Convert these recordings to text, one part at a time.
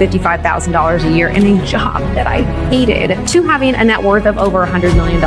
$55,000 a year in a job that I hated to having a net worth of over $100 million.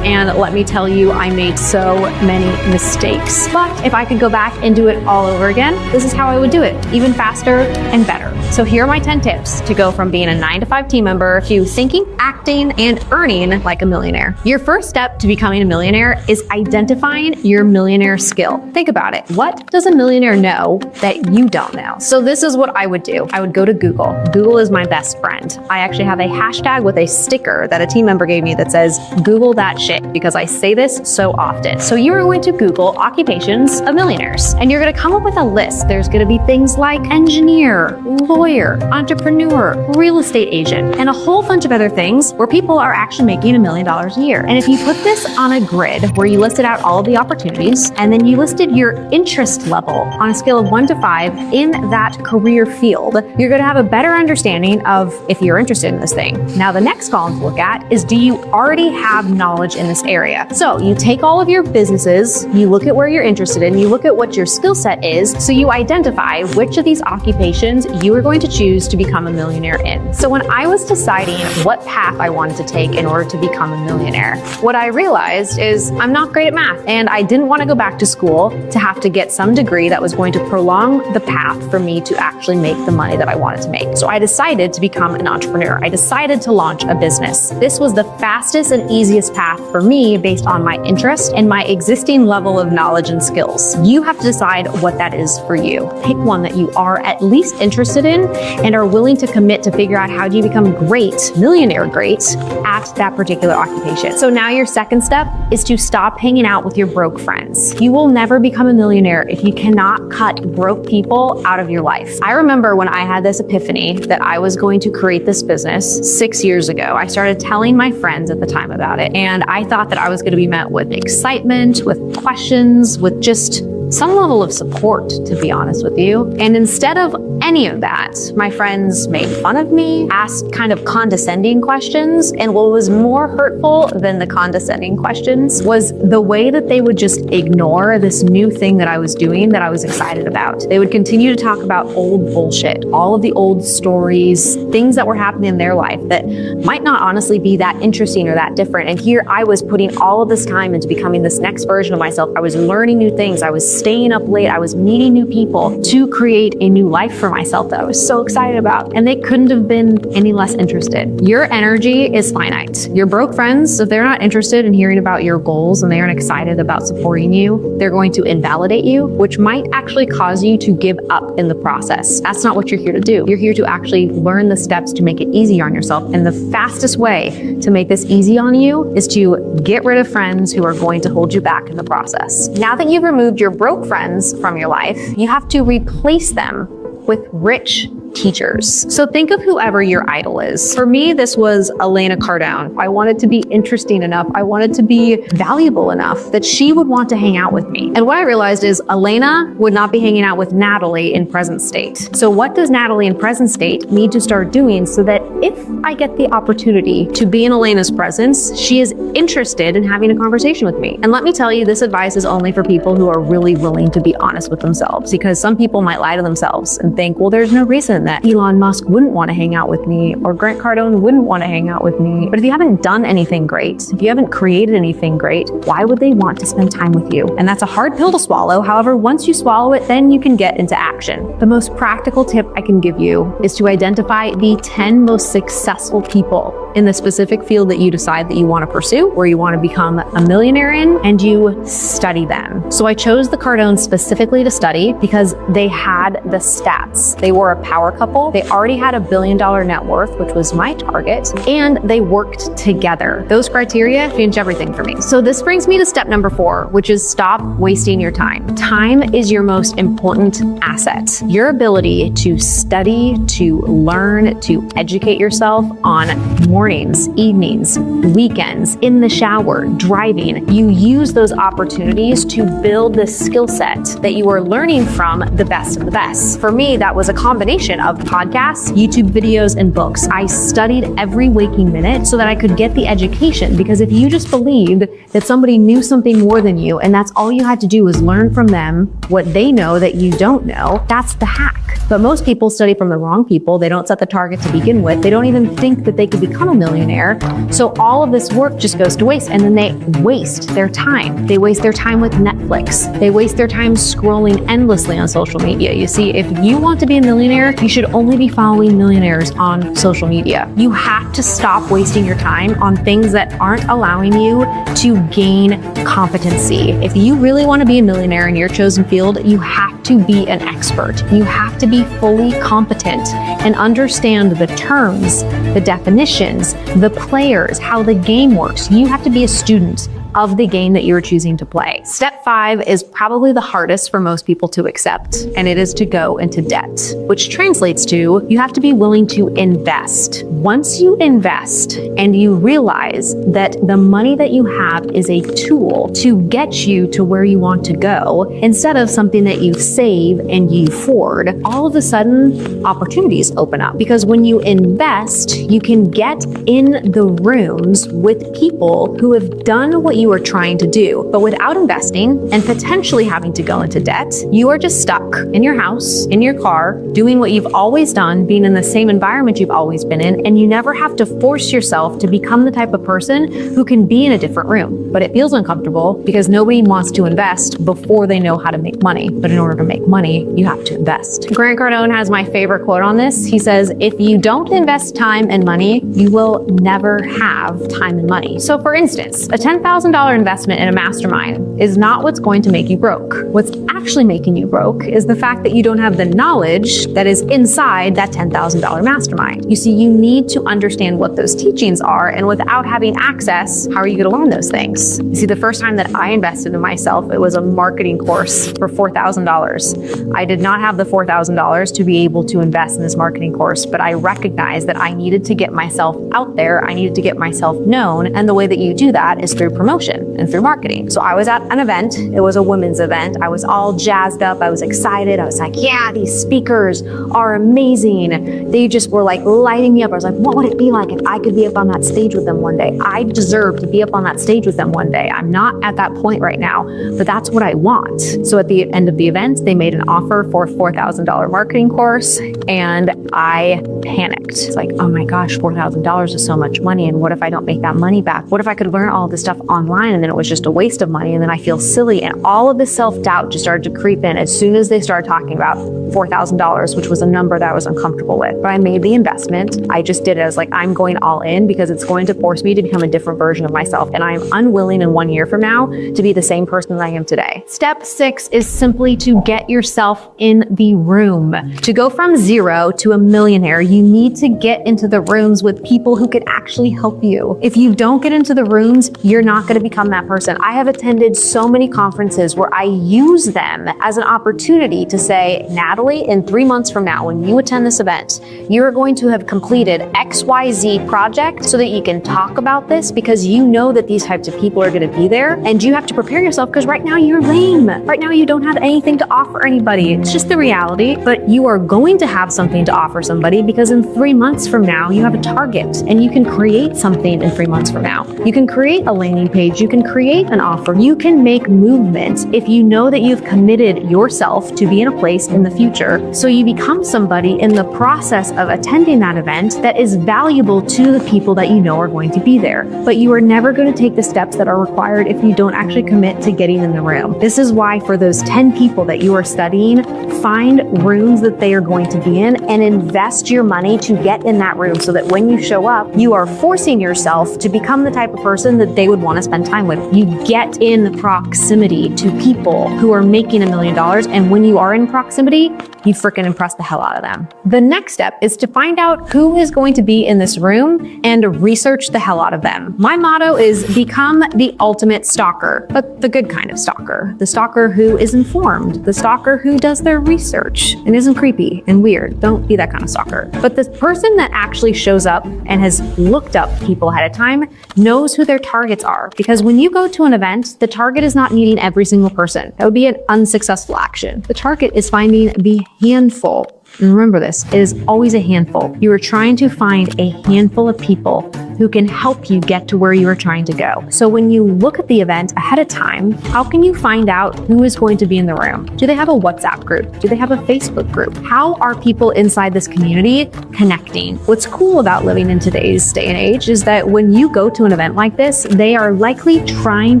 And let me tell you, I made so many mistakes. But if I could go back and do it all over again, this is how I would do it, even faster and better. So here are my 10 tips to go from being a 9-to-5 team member to thinking, acting, and earning like a millionaire. Your first step to becoming a millionaire is identifying your millionaire skill. Think about it. What does a millionaire know that you don't know? So this is what I would do. I would go to Google. Google is my best friend. I actually have a hashtag with a sticker that a team member gave me that says, Google that shit, because I say this so often. So you are going to Google occupations of millionaires, and you're going to come up with a list. There's going to be things like engineer, lawyer, entrepreneur, real estate agent, and a whole bunch of other things where people are actually making $1 million a year. And if you put this on a grid where you listed out all of the opportunities, and then you listed your interest level on a scale of 1 to 5 in that career field, you're going to have a better understanding of if you're interested in this thing. Now, the next column to look at is, do you already have knowledge in this area? So you take all of your businesses, you look at where you're interested in, you look at what your skill set is, so you identify which of these occupations you are going to choose to become a millionaire in. So when I was deciding what path I wanted to take in order to become a millionaire, what I realized is I'm not great at math, and I didn't want to go back to school to have to get some degree that was going to prolong the path for me to actually make the money that I wanted to make. So I decided to become an entrepreneur. I decided to launch a business. This was the fastest and easiest path for me based on my interest and my existing level of knowledge and skills. You have to decide what that is for you. Pick one that you are at least interested in and are willing to commit to figure out how do you become great, millionaire great, at that particular occupation. So now your second step is to stop hanging out with your broke friends. You will never become a millionaire if you cannot cut broke people out of your life. I remember when I had this epiphany that I was going to create this business 6 years ago. I started telling my friends at the time about it, and I thought that I was going to be met with excitement, with questions, with just some level of support, to be honest with you. And instead of any of that, my friends made fun of me, asked kind of condescending questions, and what was more hurtful than the condescending questions was the way that they would just ignore this new thing that I was doing that I was excited about. They would continue to talk about old bullshit, all of the old stories, things that were happening in their life that might not honestly be that interesting or that different. And here I was putting all of this time into becoming this next version of myself. I was learning new things. I was staying up late. I was meeting new people to create a new life for myself that I was so excited about. And they couldn't have been any less interested. Your energy is finite. Your broke friends, if they're not interested in hearing about your goals and they aren't excited about supporting you, they're going to invalidate you, which might actually cause you to give up in the process. That's not what you're here to do. You're here to actually learn the steps to make it easier on yourself. And the fastest way to make this easy on you is to get rid of friends who are going to hold you back in the process. Now that you've removed your broke friends from your life, you have to replace them with rich teachers. So think of whoever your idol is. For me, this was Elena Cardone. I wanted to be interesting enough. I wanted to be valuable enough that she would want to hang out with me. And what I realized is Elena would not be hanging out with Natalie in present state. So what does Natalie in present state need to start doing so that if I get the opportunity to be in Elena's presence, she is interested in having a conversation with me? And let me tell you, this advice is only for people who are really willing to be honest with themselves, because some people might lie to themselves and think, well, there's no reason that Elon Musk wouldn't want to hang out with me or Grant Cardone wouldn't want to hang out with me. But if you haven't done anything great, if you haven't created anything great, why would they want to spend time with you? And that's a hard pill to swallow. However, once you swallow it, then you can get into action. The most practical tip I can give you is to identify the 10 most successful people in the specific field that you decide that you want to pursue, or you want to become a millionaire in, and you study them. So I chose the Cardones specifically to study because they had the stats. They were a power couple. They already had $1 billion net worth, which was my target, and they worked together. Those criteria change everything for me. So this brings me to step number 4, which is stop wasting your time. Time is your most important asset. Your ability to study, to learn, to educate yourself on more mornings, evenings, weekends, in the shower, driving. You use those opportunities to build the skill set that you are learning from the best of the best. For me, that was a combination of podcasts, YouTube videos, and books. I studied every waking minute so that I could get the education, because if you just believed that somebody knew something more than you and that's all you had to do was learn from them what they know that you don't know, that's the hack. But most people study from the wrong people. They don't set the target to begin with. They don't even think that they could become a millionaire. So all of this work just goes to waste, and then they waste their time. They waste their time with Netflix. They waste their time scrolling endlessly on social media. You see, if you want to be a millionaire, you should only be following millionaires on social media. You have to stop wasting your time on things that aren't allowing you to gain competency. If you really want to be a millionaire in your chosen field, you have to be an expert. You have to be fully competent and understand the terms, the definitions, the players, how the game works. You have to be a student of the game that you're choosing to play. Step 5 is probably the hardest for most people to accept, and it is to go into debt, which translates to you have to be willing to invest. Once you invest and you realize that the money that you have is a tool to get you to where you want to go, instead of something that you save and you hoard, all of a sudden opportunities open up. Because when you invest, you can get in the rooms with people who have done what you are trying to do. But without investing and potentially having to go into debt, you are just stuck in your house, in your car, doing what you've always done, being in the same environment you've always been in, and you never have to force yourself to become the type of person who can be in a different room. But it feels uncomfortable because nobody wants to invest before they know how to make money. But in order to make money, you have to invest. Grant Cardone has my favorite quote on this. He says, if you don't invest time and money, you will never have time and money. So for instance, a $10,000 investment in a mastermind is not what's going to make you broke. What's actually making you broke is the fact that you don't have the knowledge that is inside that $10,000 mastermind. You see, you need to understand what those teachings are, and without having access, how are you going to learn those things? You see, the first time that I invested in myself, it was a marketing course for $4,000. I did not have the $4,000 to be able to invest in this marketing course, but I recognized that I needed to get myself out there. I needed to get myself known, and the way that you do that is through promotion and through marketing. So I was at an event. It was a women's event. I was all jazzed up. I was excited. I was like, yeah, these speakers are amazing. They just were like lighting me up. I was like, what would it be like if I could be up on that stage with them one day? I deserve to be up on that stage with them one day. I'm not at that point right now, but that's what I want. So at the end of the event, they made an offer for a $4,000 marketing course, and I panicked. It's like, oh my gosh, $4,000 is so much money. And what if I don't make that money back? What if I could learn all this stuff online and then it was just a waste of money, and then I feel silly? And all of this self-doubt just started to creep in as soon as they started talking about $4,000, which was a number that I was uncomfortable with. But I made the investment. I just did it as like, I'm going all in because it's going to force me to become a different version of myself. And I am unwilling in 1 year from now to be the same person that I am today. Step 6 is simply to get yourself in the room. To go from zero to a millionaire, you need to get into the rooms with people who can actually help you. If you don't get into the rooms, you're not going to become that person. I have attended so many conferences where I use them as an opportunity to say, Natalie, in 3 months from now, when you attend this event, you're going to have completed XYZ project so that you can talk about this, because you know that these types of people are going to be there, and you have to prepare yourself because right now you're lame. Right now you don't have anything to offer anybody. It's just the reality, but you are going to have something to offer somebody, because in 3 months from now, you have a target and you can create something in 3 months from now. You can create a landing page. You can create an offer. You can make movement if you know that you've committed yourself to be in a place in the future. So you become somebody in the process of attending that event that is valuable to the people that you know are going to be there. But you are never going to take the steps that are required if you don't actually commit to getting in the room. This is why for those 10 people that you are studying, find rooms that they are going to be in and invest your money to get in that room so that when you show up, you are forcing yourself to become the type of person that they would want to spend spend time with. You get in proximity to people who are making $1 million. And when you are in proximity, you freaking impress the hell out of them. The next step is to find out who is going to be in this room and research the hell out of them. My motto is become the ultimate stalker, but the good kind of stalker. The stalker who is informed, the stalker who does their research and isn't creepy and weird. Don't be that kind of stalker. But the person that actually shows up and has looked up people ahead of time knows who their targets are. Because when you go to an event, the target is not meeting every single person. That would be an unsuccessful action. The target is finding the handful. And remember this, it is always a handful. You are trying to find a handful of people who can help you get to where you are trying to go. So when you look at the event ahead of time, how can you find out who is going to be in the room? Do they have a WhatsApp group? Do they have a Facebook group? How are people inside this community connecting? What's cool about living in today's day and age is that when you go to an event like this, they are likely trying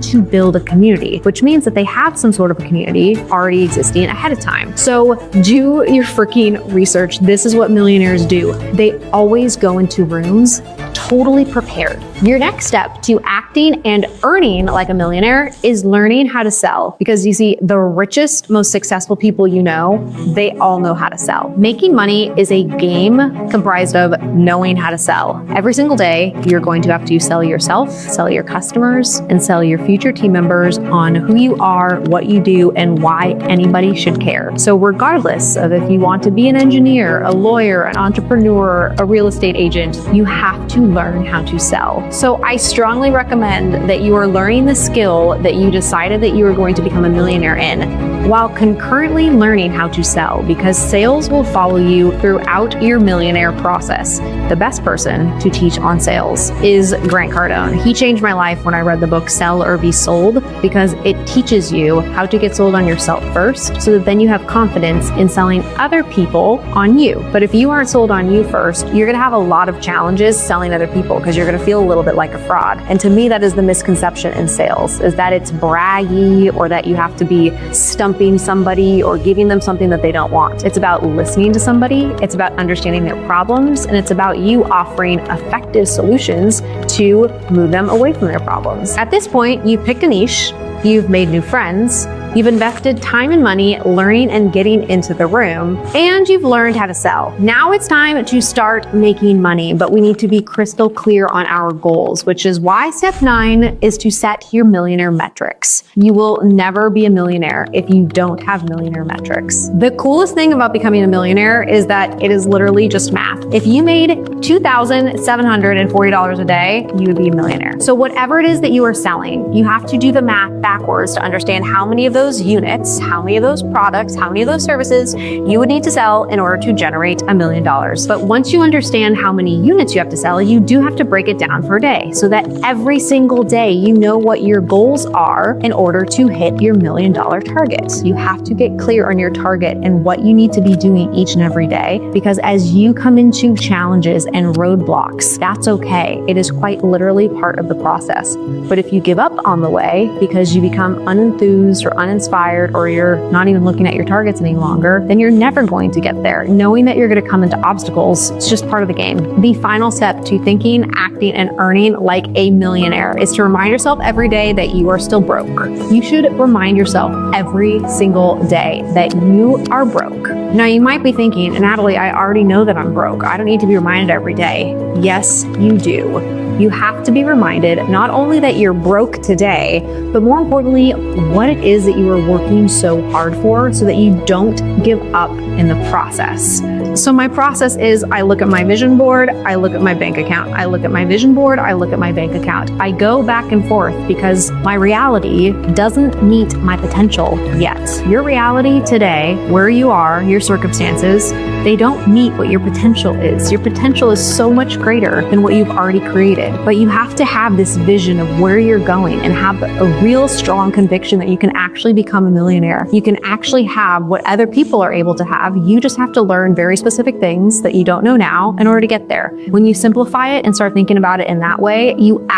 to build a community, which means that they have some sort of a community already existing ahead of time. So do your freaking research. This is what millionaires do. They always go into rooms totally prepared. Your next step to acting and earning like a millionaire is learning how to sell. Because you see, the richest, most successful people you know, they all know how to sell. Making money is a game comprised of knowing how to sell. Every single day, you're going to have to sell yourself, sell your customers, and sell your future team members on who you are, what you do, and why anybody should care. So regardless of if you want to be an engineer, a lawyer, an entrepreneur, a real estate agent, you have to learn how to sell. So I strongly recommend that you are learning the skill that you decided that you are going to become a millionaire in, while concurrently learning how to sell, because sales will follow you throughout your millionaire process. The best person to teach on sales is Grant Cardone. He changed my life when I read the book Sell or Be Sold, because it teaches you how to get sold on yourself first, so that then you have confidence in selling other people on you. But if you aren't sold on you first, you're gonna have a lot of challenges selling other people, because you're gonna feel a little bit like a fraud. And to me, that is the misconception in sales, is that it's braggy, or that you have to be stumping somebody or giving them something that they don't want. It's about listening to somebody, it's about understanding their problems, and it's about you offering effective solutions to move them away from their problems. At this point, you've picked a niche, you've made new friends, you've invested time and money learning and getting into the room, and you've learned how to sell. Now it's time to start making money, but we need to be crystal clear on our goals, which is why step 9 is to set your millionaire metrics. You will never be a millionaire if you don't have millionaire metrics. The coolest thing about becoming a millionaire is that it is literally just math. If you made $2,740 a day, you would be a millionaire. So whatever it is that you are selling, you have to do the math backwards to understand how many of those units, how many of those products, how many of those services you would need to sell in order to generate $1 million. But once you understand how many units you have to sell, you do have to break it down per day, so that every single day you know what your goals are in order to hit your $1 million target. You have to get clear on your target and what you need to be doing each and every day, because as you come into challenges and roadblocks, that's okay. It is quite literally part of the process. But if you give up on the way because you become unenthused or uninspired, or you're not even looking at your targets any longer, then you're never going to get there. Knowing that you're going to come into obstacles, it's just part of the game. The final step to thinking, acting, and earning like a millionaire is to remind yourself every day that you are still broke. You should remind yourself every single day that you are broke. Now you might be thinking, Natalie, I already know that I'm broke. I don't need to be reminded every day. Yes, you do. You have to be reminded not only that you're broke today, but more importantly, what it is that you are working so hard for, so that you don't give up in the process. So my process is, I look at my vision board, I look at my bank account, I look at my vision board, I look at my bank account. I go back and forth because my reality doesn't meet my potential yet. Your reality today, where you are, your circumstances, they don't meet what your potential is. Your potential is so much greater than what you've already created. But you have to have this vision of where you're going and have a real strong conviction that you can actually become a millionaire. You can actually have what other people are able to have. You just have to learn very specific things that you don't know now in order to get there. When you simplify it and start thinking about it in that way, you